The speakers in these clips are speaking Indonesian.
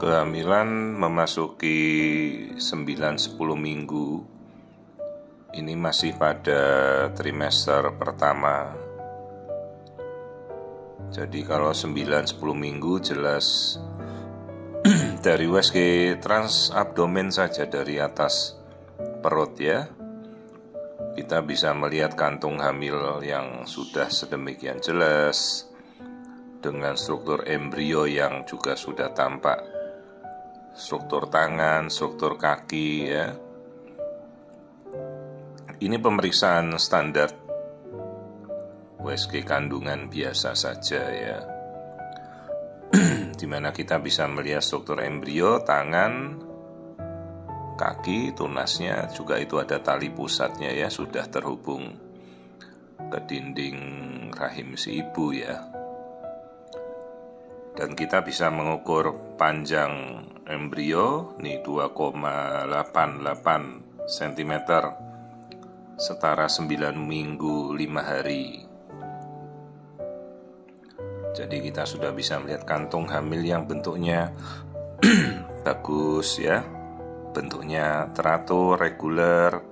Kehamilan memasuki 9-10 minggu. Ini masih pada trimester pertama. Jadi kalau 9-10 minggu jelas dari USG transabdomen saja, dari atas perut ya, kita bisa melihat kantung hamil yang sudah sedemikian jelas, dengan struktur embrio yang juga sudah tampak, struktur tangan, struktur kaki ya. Ini pemeriksaan standar USG kandungan biasa saja ya, dimana kita bisa melihat struktur embrio, tangan, kaki, tunasnya juga itu ada tali pusatnya ya, sudah terhubung ke dinding rahim si ibu ya. Dan kita bisa mengukur panjang embrio, nih 2,88 cm, setara 9 minggu 5 hari. Jadi kita sudah bisa melihat kantung hamil yang bentuknya bagus ya, bentuknya teratur, reguler,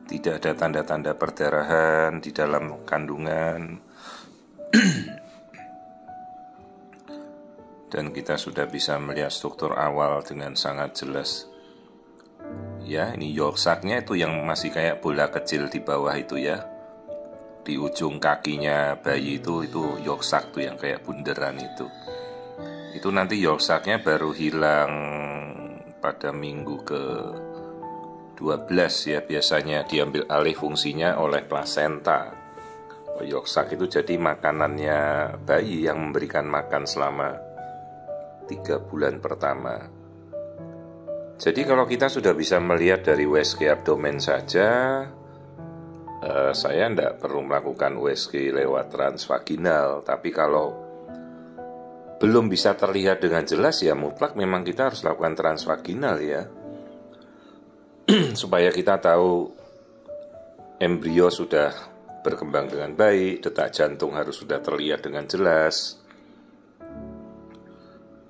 tidak ada tanda-tanda perdarahan di dalam kandungan. Dan kita sudah bisa melihat struktur awal dengan sangat jelas. Ya, ini yolk sac-nya itu yang masih kayak bola kecil di bawah itu ya. Di ujung kakinya bayi itu yolk sac tuh yang kayak bunderan itu. Itu nanti yolk sac-nya baru hilang pada minggu ke 12 ya, biasanya diambil alih fungsinya oleh plasenta. Yolk sac itu jadi makanannya bayi yang memberikan makan selama 3 bulan pertama. Jadi kalau kita sudah bisa melihat dari USG abdomen saja, saya tidak perlu melakukan USG lewat transvaginal. Tapi kalau belum bisa terlihat dengan jelas ya mutlak memang kita harus lakukan transvaginal ya, supaya kita tahu embrio sudah berkembang dengan baik, detak jantung harus sudah terlihat dengan jelas.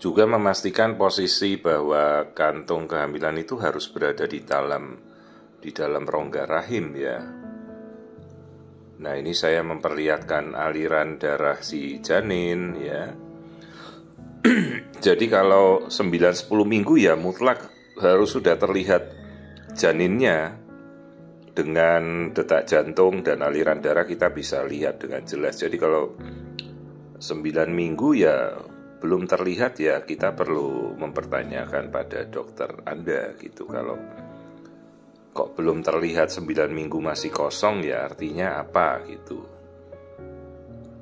Juga memastikan posisi bahwa kantung kehamilan itu harus berada di dalam rongga rahim ya. Nah, ini saya memperlihatkan aliran darah si janin ya. Jadi kalau 9-10 minggu ya mutlak harus sudah terlihat janinnya, dengan detak jantung dan aliran darah kita bisa lihat dengan jelas. Jadi kalau 9 minggu ya belum terlihat ya kita perlu mempertanyakan pada dokter Anda gitu. Kalau kok belum terlihat 9 minggu masih kosong ya artinya apa gitu.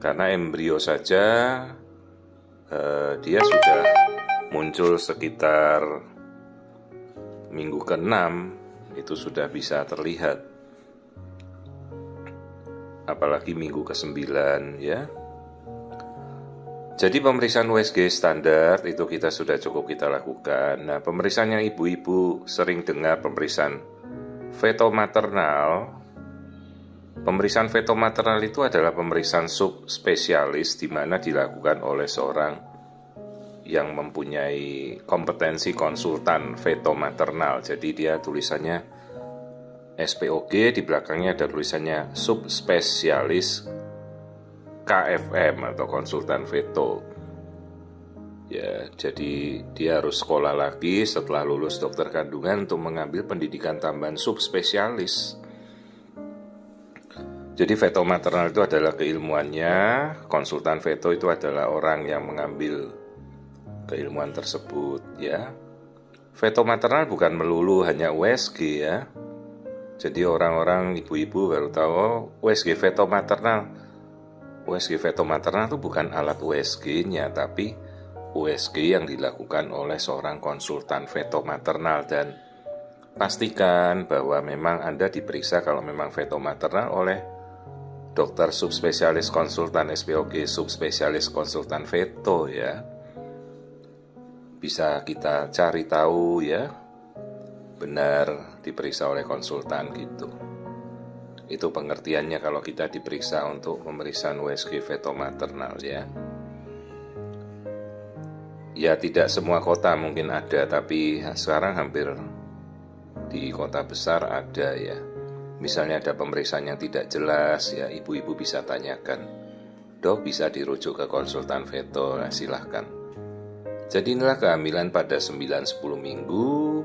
Karena embrio saja dia sudah muncul sekitar minggu ke-6, itu sudah bisa terlihat. Apalagi minggu ke-9 ya. Jadi pemeriksaan USG standar itu sudah cukup kita lakukan. Nah, pemeriksaan yang ibu-ibu sering dengar, pemeriksaan fetomaternal. Pemeriksaan fetomaternal itu adalah pemeriksaan subspesialis di mana dilakukan oleh seorang yang mempunyai kompetensi konsultan fetomaternal. Jadi dia tulisannya SPOG, di belakangnya ada tulisannya subspesialis KFM atau konsultan feto. Ya, jadi dia harus sekolah lagi setelah lulus dokter kandungan untuk mengambil pendidikan tambahan subspesialis. Jadi fetomaternal itu adalah keilmuannya, konsultan feto itu adalah orang yang mengambil keilmuan tersebut ya. Fetomaternal bukan melulu hanya USG ya. Jadi orang-orang ibu-ibu baru tahu USG fetomaternal. USG fetomaternal itu bukan alat USG-nya, tapi USG yang dilakukan oleh seorang konsultan fetomaternal. Dan pastikan bahwa memang Anda diperiksa kalau memang fetomaternal oleh dokter subspesialis konsultan SPOG, subspesialis konsultan feto ya. Bisa kita cari tahu ya, benar diperiksa oleh konsultan gitu. Itu pengertiannya kalau kita diperiksa untuk pemeriksaan USG fetomaternal ya. Ya tidak semua kota mungkin ada, tapi sekarang hampir di kota besar ada ya. Misalnya ada pemeriksaan yang tidak jelas ya, ibu-ibu bisa tanyakan, dok bisa dirujuk ke konsultan veto, nah, silahkan. Jadi inilah kehamilan pada 9-10 minggu,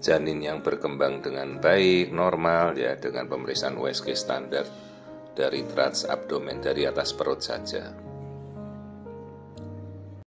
janin yang berkembang dengan baik, normal ya, dengan pemeriksaan USG standar dari trans abdomen, dari atas perut saja.